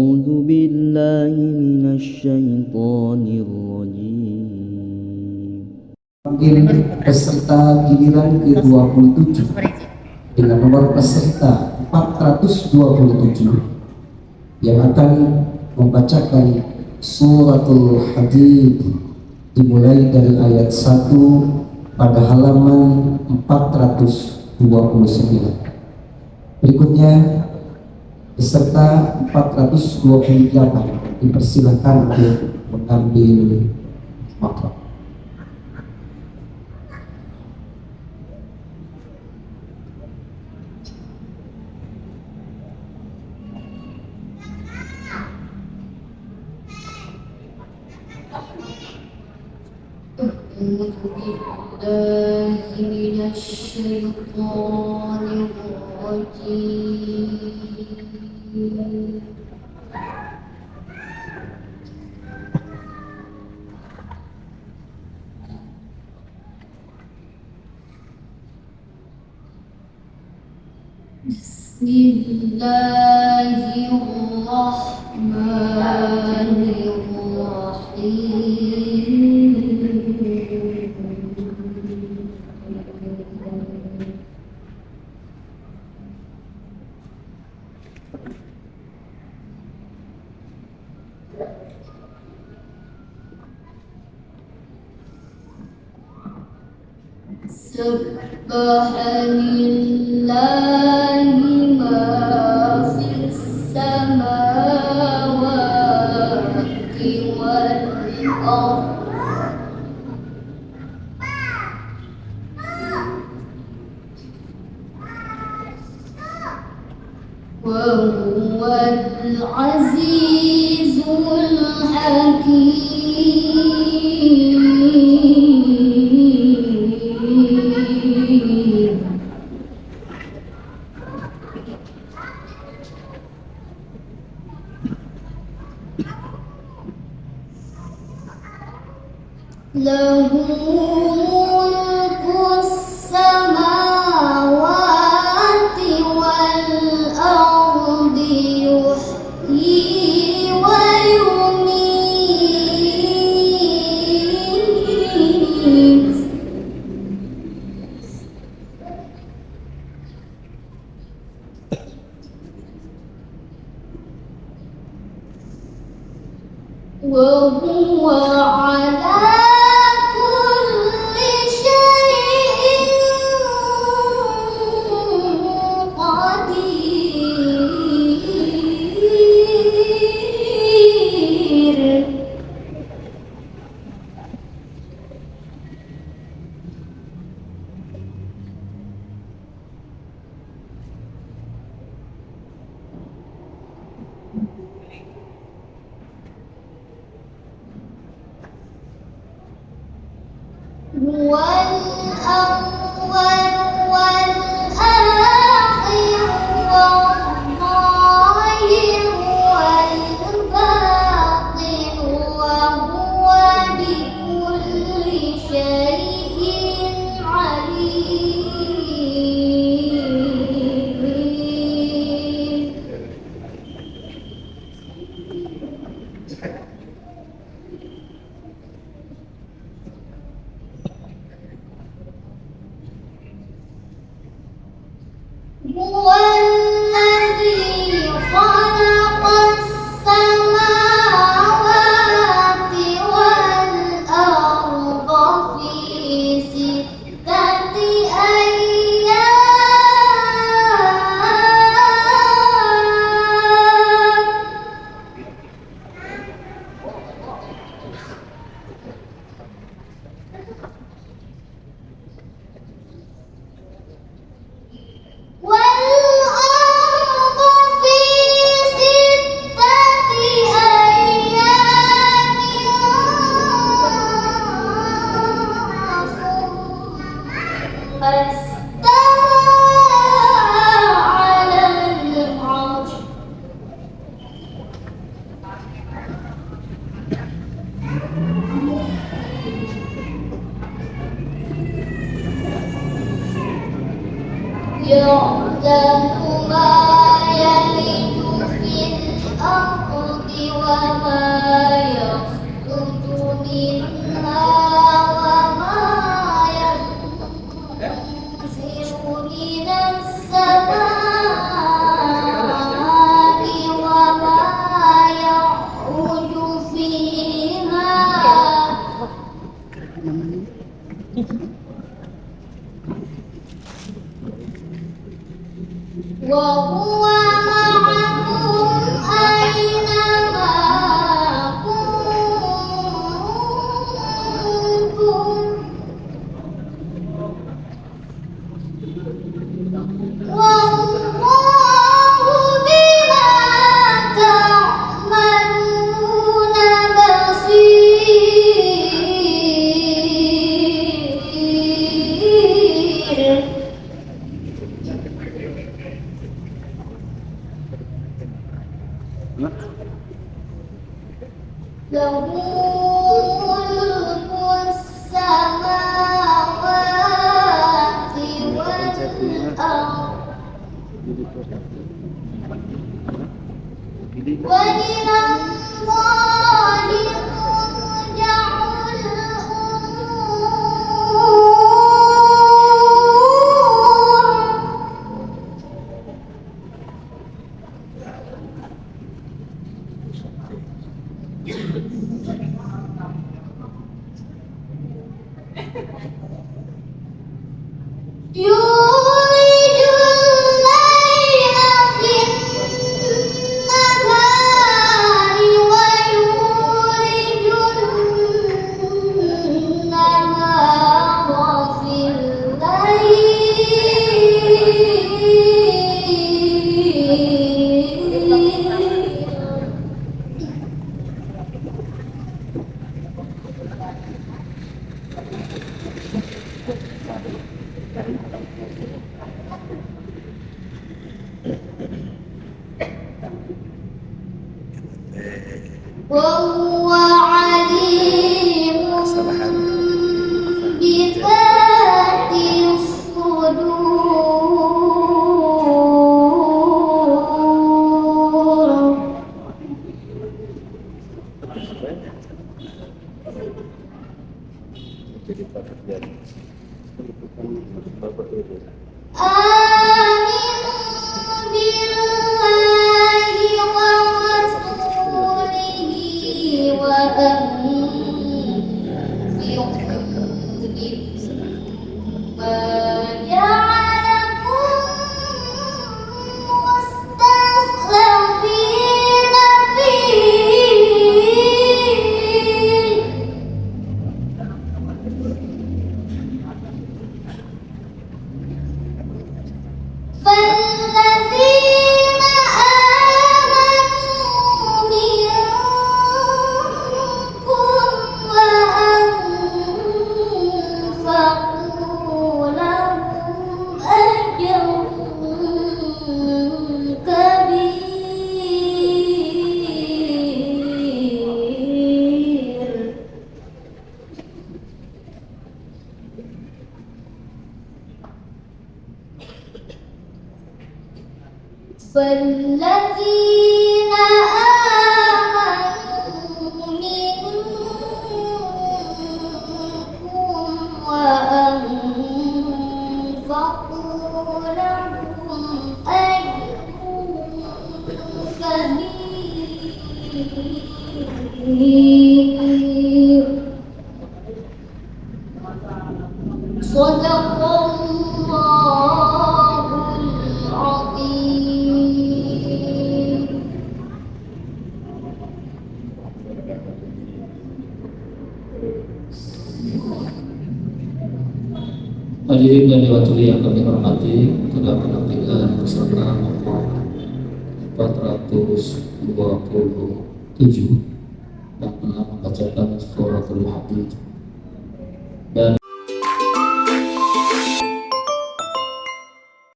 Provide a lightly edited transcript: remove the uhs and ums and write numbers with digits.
أعوذ بالله من الشيطان الرجيم. Panggil peserta giliran ke-27 dengan nomor peserta 427 yang akan membacakan suratul Hadid dimulai dari ayat 1 pada halaman 429. Berikutnya peserta 428 dipersilakan untuk mengambil makhluk. أعوذ بالله من الشيطان الرجيم. بسم الله الرحمن الرحيم. سبح لله ما في السماوات والأرض وهو العزيز الحكيم. له ملك السماوات والأرض يحيي ويميت وهو على كل شيء قدير. هو الأول والآخر والظاهر والباطن وهو بكل شيء عليم. هو الذي خلق السماوات والأرض في 6 أيام والأرض في 6 أيام ثم استوى على العرش. يعلم ما يلج في الأرض وما يخرج منها وما ينزل من السماء وما يعرج فيها وهو معكم أينما كنتم والله بما تعملون بصير له ملك السماوات والأرض وإلى الله ترجع الأمور يولج الليل في النهار ويولج النهار في الليل وهو عليم بذات الصدور آمنوا بالله ورسوله وأنفقوا مما جعلكم مستخلفين فيه فالذين آمنوا منكم وأنفقوا لهم أجر كبير فالذين آمنوا منكم وأنفقوا لهم أجر كبير صدق الله العظيم. Hadirin dan diwakili yang kami hormati, telah penampilan peserta nomor 427 yang telah membacakan suratul Hadid